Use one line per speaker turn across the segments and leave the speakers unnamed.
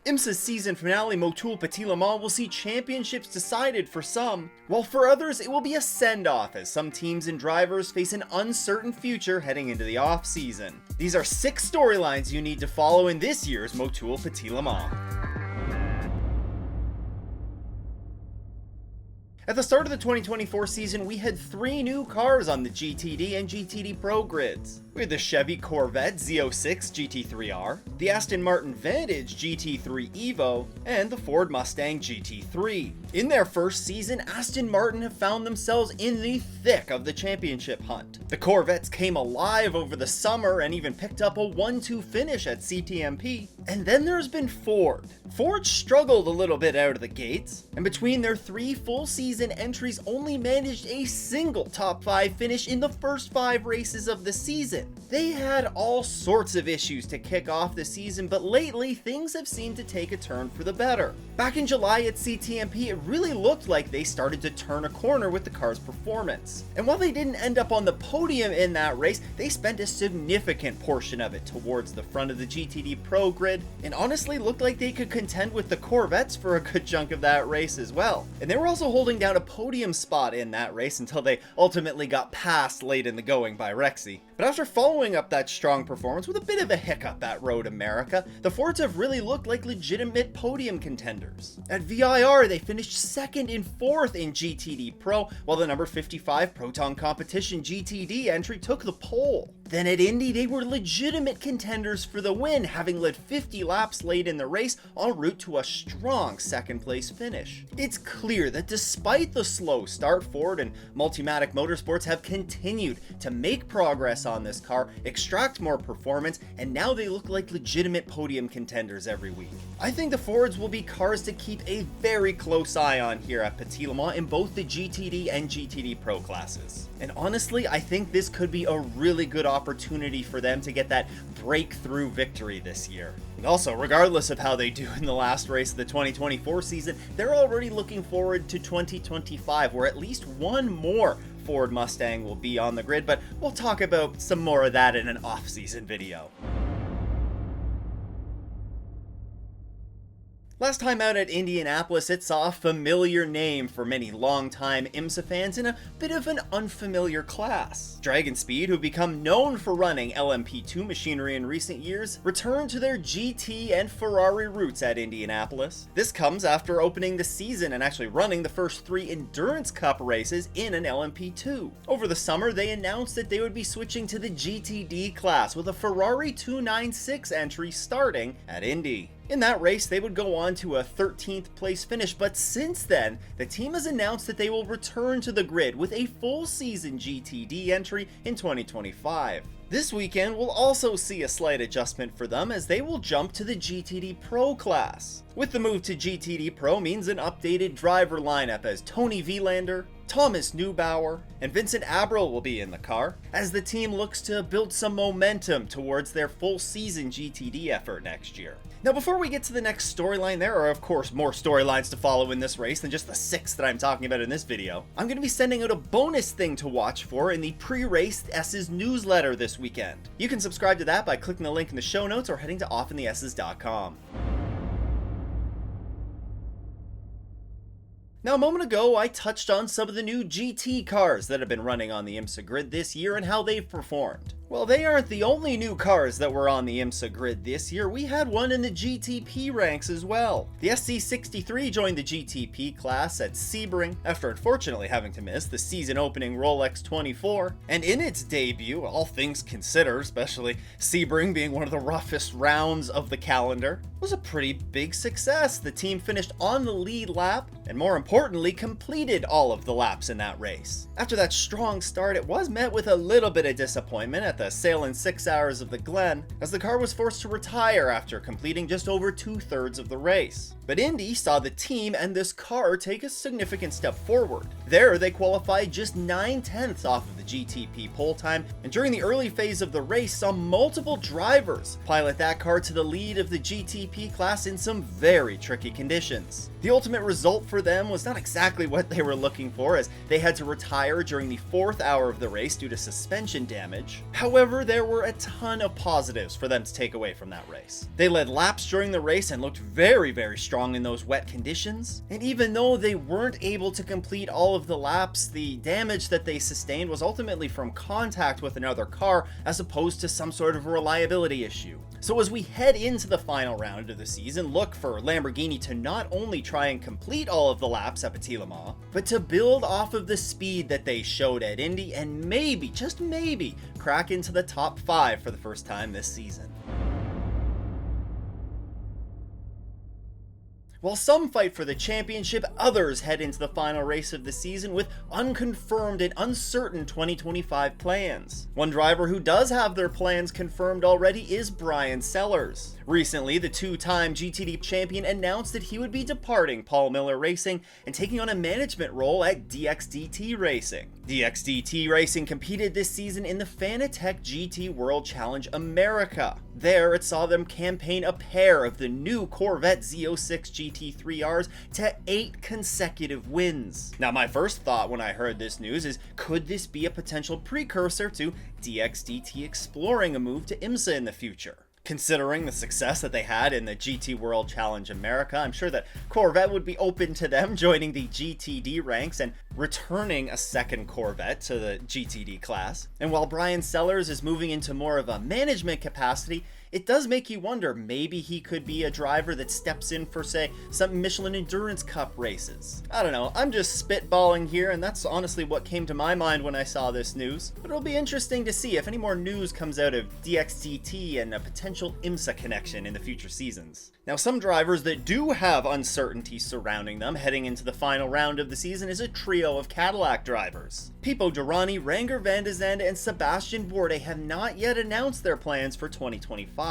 IMSA's season finale Motul Petit Le Mans will see championships decided for some, while for others it will be a send-off as some teams and drivers face an uncertain future heading into the off-season. These are 6 storylines you need to follow in this year's Motul Petit Le Mans. At the start of the 2024 season, we had 3 new cars on the GTD and GTD Pro grids. We had the Chevy Corvette Z06 GT3R, the Aston Martin Vantage GT3 Evo, and the Ford Mustang GT3. In their first season, Aston Martin have found themselves in the thick of the championship hunt. The Corvettes came alive over the summer and even picked up a 1-2 finish at CTMP. And then there's been Ford. Ford struggled a little bit out of the gates, and between their 3 full season entries only managed a single top 5 finish in the first 5 races of the season. They had all sorts of issues to kick off the season, but lately things have seemed to take a turn for the better. Back in July at CTMP, it really looked like they started to turn a corner with the car's performance. And while they didn't end up on the podium in that race, they spent a significant portion of it towards the front of the GTD Pro grid, and honestly looked like they could contend with the Corvettes for a good chunk of that race as well. And they were also holding down a podium spot in that race until they ultimately got passed late in the going by Rexy. But after following up that strong performance with a bit of a hiccup at Road America, the Fords have really looked like legitimate podium contenders. At VIR, they finished 2nd and 4th in GTD Pro, while the number 55 Proton Competition GTD entry took the pole. Then at Indy, they were legitimate contenders for the win, having led 50 laps late in the race en route to a strong 2nd place finish. It's clear that despite the slow start, Ford and Multimatic Motorsports have continued to make progress on this car, extract more performance, and now they look like legitimate podium contenders every week. I think the Fords will be cars to keep a very close eye on here at Petit Le Mans in both the GTD and GTD Pro classes. And honestly, I think this could be a really good opportunity for them to get that breakthrough victory this year. And also, regardless of how they do in the last race of the 2024 season, they're already looking forward to 2025, where at least one more Ford Mustang will be on the grid, but we'll talk about some more of that in an off-season video. Last time out at Indianapolis, it saw a familiar name for many longtime IMSA fans in a bit of an unfamiliar class. Dragonspeed, who've become known for running LMP2 machinery in recent years, returned to their GT and Ferrari roots at Indianapolis. This comes after opening the season and actually running the first 3 Endurance Cup races in an LMP2. Over the summer, they announced that they would be switching to the GTD class with a Ferrari 296 entry starting at Indy. In that race, they would go on to a 13th place finish, but since then, the team has announced that they will return to the grid with a full season GTD entry in 2025. This weekend will also see a slight adjustment for them as they will jump to the GTD Pro class. With the move to GTD Pro means an updated driver lineup as Tony Vilander, Thomas Neubauer, and Vincent Abril will be in the car, as the team looks to build some momentum towards their full season GTD effort next year. Now, before we get to the next storyline, there are of course more storylines to follow in this race than just the 6 that I'm talking about in this video. I'm going to be sending out a bonus thing to watch for in the pre-race S's newsletter this weekend. You can subscribe to that by clicking the link in the show notes or heading to offinthes's.com. Now, a moment ago, I touched on some of the new GT cars that have been running on the IMSA grid this year and how they've performed. Well, they aren't the only new cars that were on the IMSA grid this year. We had one in the GTP ranks as well. The SC63 joined the GTP class at Sebring after unfortunately having to miss the season opening Rolex 24. And in its debut, all things considered, especially Sebring being one of the roughest rounds of the calendar, was a pretty big success. The team finished on the lead lap and more importantly completed all of the laps in that race. After that strong start, it was met with a little bit of disappointment at the Sail in 6 Hours of the Glen, as the car was forced to retire after completing just over 2/3 of the race. But Indy saw the team and this car take a significant step forward. There, they qualified just 9/10 off of the GTP pole time, and during the early phase of the race saw multiple drivers pilot that car to the lead of the GTP class in some very tricky conditions. The ultimate result for them was not exactly what they were looking for, as they had to retire during the 4th hour of the race due to suspension damage. However, However, there were a ton of positives for them to take away from that race. They led laps during the race and looked very strong in those wet conditions. And even though they weren't able to complete all of the laps, the damage that they sustained was ultimately from contact with another car as opposed to some sort of reliability issue. So as we head into the final round of the season, look for Lamborghini to not only try and complete all of the laps at Petit Le Mans, but to build off of the speed that they showed at Indy and maybe, just maybe, crack into the top 5 for the first time this season. While some fight for the championship, others head into the final race of the season with unconfirmed and uncertain 2025 plans. One driver who does have their plans confirmed already is Bryan Sellers. Recently, the two-time GTD champion announced that he would be departing Paul Miller Racing and taking on a management role at DXDT Racing. DXDT Racing competed this season in the Fanatec GT World Challenge America. There, it saw them campaign a pair of the new Corvette Z06 GT3Rs to 8 consecutive wins. Now, my first thought when I heard this news is, could this be a potential precursor to DXDT exploring a move to IMSA in the future? Considering the success that they had in the GT World Challenge America, I'm sure that Corvette would be open to them joining the GTD ranks and returning a second Corvette to the GTD class. And while Bryan Sellers is moving into more of a management capacity, it does make you wonder, maybe he could be a driver that steps in for, say, some Michelin Endurance Cup races. I don't know, I'm just spitballing here, and that's honestly what came to my mind when I saw this news. But it'll be interesting to see if any more news comes out of DXTT and a potential IMSA connection in the future seasons. Now, some drivers that do have uncertainty surrounding them heading into the final round of the season is a trio of Cadillac drivers. Pipo Derani, Renger van de Zande, and Sebastian Bourdais have not yet announced their plans for 2025.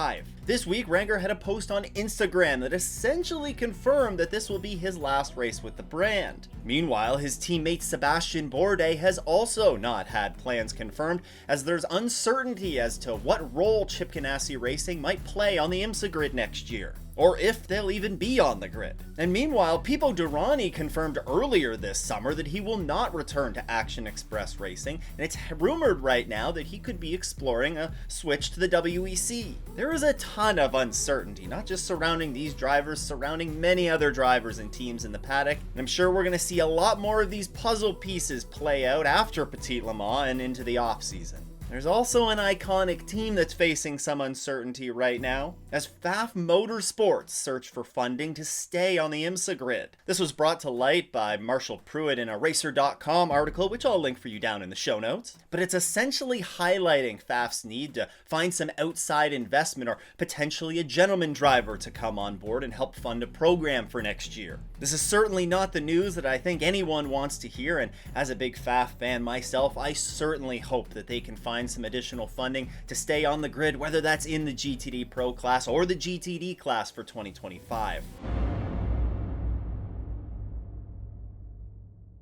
This week, Renger had a post on Instagram that essentially confirmed that this will be his last race with the brand. Meanwhile, his teammate Sebastian Bourdais has also not had plans confirmed, as there's uncertainty as to what role Chip Ganassi Racing might play on the IMSA grid next year, or if they'll even be on the grid. And meanwhile, Pipo Derani confirmed earlier this summer that he will not return to Action Express Racing, and it's rumored right now that he could be exploring a switch to the WEC. There is a ton of uncertainty, not just surrounding these drivers, surrounding many other drivers and teams in the paddock, and I'm sure we're going to see a lot more of these puzzle pieces play out after Petit Le Mans and into the off-season. There's also an iconic team that's facing some uncertainty right now, as Pfaff Motorsports search for funding to stay on the IMSA grid. This was brought to light by Marshall Pruitt in a Racer.com article, which I'll link for you down in the show notes. But it's essentially highlighting Pfaff's need to find some outside investment or potentially a gentleman driver to come on board and help fund a program for next year. This is certainly not the news that I think anyone wants to hear, and as a big Pfaff fan myself, I certainly hope that they can find some additional funding to stay on the grid, whether that's in the GTD Pro class or the GTD class for 2025.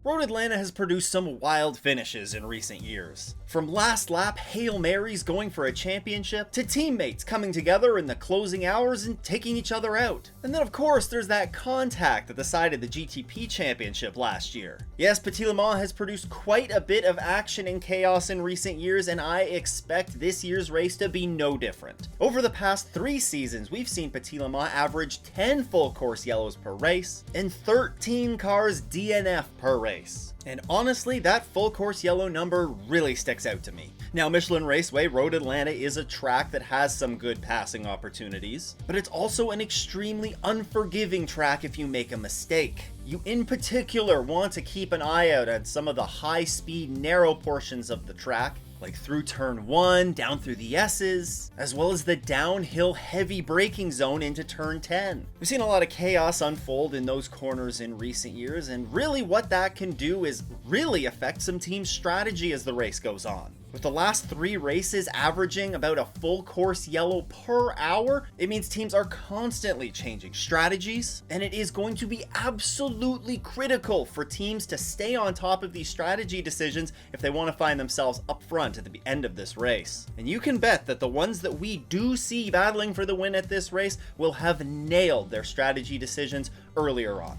Road Atlanta has produced some wild finishes in recent years. From last lap Hail Marys going for a championship, to teammates coming together in the closing hours and taking each other out. And then of course there's that contact that decided the GTP championship last year. Yes, Petit Le Mans has produced quite a bit of action and chaos in recent years, and I expect this year's race to be no different. Over the past 3 seasons, we've seen Petit Le Mans average 10 full course yellows per race and 13 cars DNF per race. And honestly, that full course yellow number really sticks out to me. Now, Michelin Raceway Road Atlanta is a track that has some good passing opportunities, but it's also an extremely unforgiving track if you make a mistake. You in particular want to keep an eye out at some of the high-speed, narrow portions of the track, like through turn 1, down through the S's, as well as the downhill heavy braking zone into turn 10. We've seen a lot of chaos unfold in those corners in recent years, and really what that can do is really affect some teams' strategy as the race goes on. With the last 3 races averaging about a full course yellow per hour, it means teams are constantly changing strategies, and it is going to be absolutely critical for teams to stay on top of these strategy decisions if they want to find themselves up front at the end of this race. And you can bet that the ones that we do see battling for the win at this race will have nailed their strategy decisions earlier on.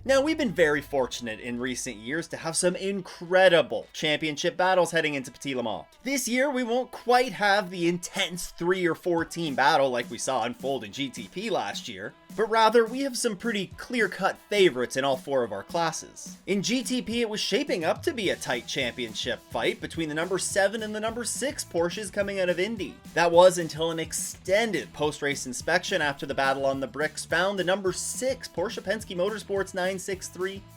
Now, we've been very fortunate in recent years to have some incredible championship battles heading into Petit Le Mans. This year, we won't quite have the intense 3 or 4 team battle like we saw unfold in GTP last year, but rather we have some pretty clear-cut favorites in all 4 of our classes. In GTP, it was shaping up to be a tight championship fight between the number 7 and the number 6 Porsches coming out of Indy. That was until an extended post-race inspection after the battle on the bricks found the number 6 Porsche Penske Motorsports 963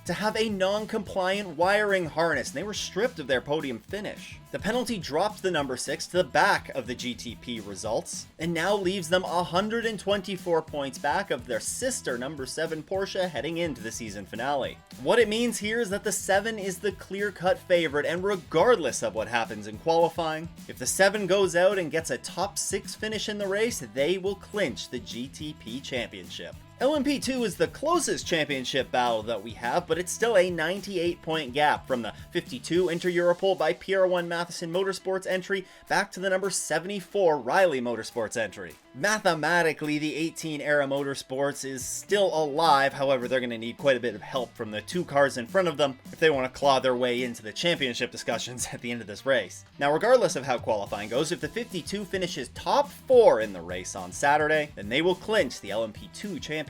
to have a non-compliant wiring harness, and they were stripped of their podium finish. The penalty dropped the number 6 to the back of the GTP results, and now leaves them 124 points back of their sister number 7 Porsche heading into the season finale. What it means here is that the 7 is the clear-cut favorite, and regardless of what happens in qualifying, if the 7 goes out and gets a top 6 finish in the race, they will clinch the GTP championship. LMP2 is the closest championship battle that we have, but it's still a 98-point gap from the 52 Inter-Europol by PR1 Matheson Motorsports entry back to the number 74 Riley Motorsports entry. Mathematically, the 18 Era Motorsports is still alive, however they're going to need quite a bit of help from the 2 cars in front of them if they want to claw their way into the championship discussions at the end of this race. Now, regardless of how qualifying goes, if the 52 finishes top 4 in the race on Saturday, then they will clinch the LMP2 championship.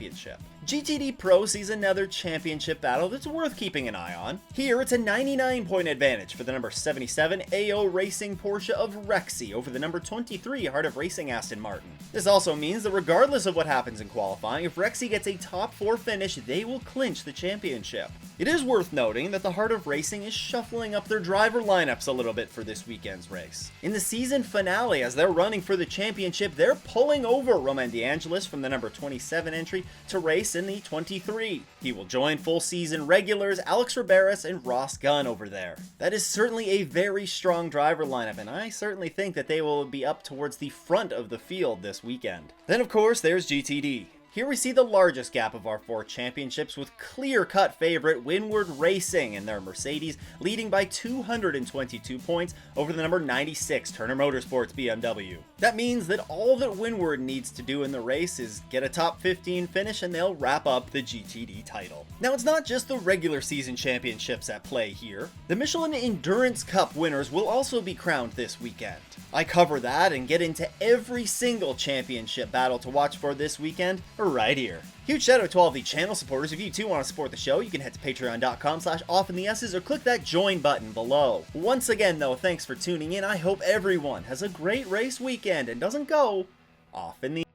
GTD Pro sees another championship battle that's worth keeping an eye on. Here, it's a 99-point advantage for the number 77 AO Racing Porsche of Rexy over the number 23 Heart of Racing Aston Martin. This also means that regardless of what happens in qualifying, if Rexy gets a top 4 finish, they will clinch the championship. It is worth noting that the Heart of Racing is shuffling up their driver lineups a little bit for this weekend's race. In the season finale, as they're running for the championship, they're pulling over Romain DeAngelis from the number 27 entry to race in the 23. He will join full season regulars Alex Riberas and Ross Gunn over there. That is certainly a very strong driver lineup, and I certainly think that they will be up towards the front of the field this weekend. Then of course there's GTD. Here we see the largest gap of our 4 championships, with clear-cut favorite Windward Racing and their Mercedes leading by 222 points over the number 96 Turner Motorsports BMW. That means that all that Windward needs to do in the race is get a top 15 finish and they'll wrap up the GTD title. Now, it's not just the regular season championships at play here. The Michelin Endurance Cup winners will also be crowned this weekend. I cover that and get into every single championship battle to watch for this weekend right here. Huge shout out to all of the channel supporters. If you too want to support the show, you can head to patreon.com/offinthes's or click that join button below. Once again though, thanks for tuning in. I hope everyone has a great race weekend and doesn't go off in the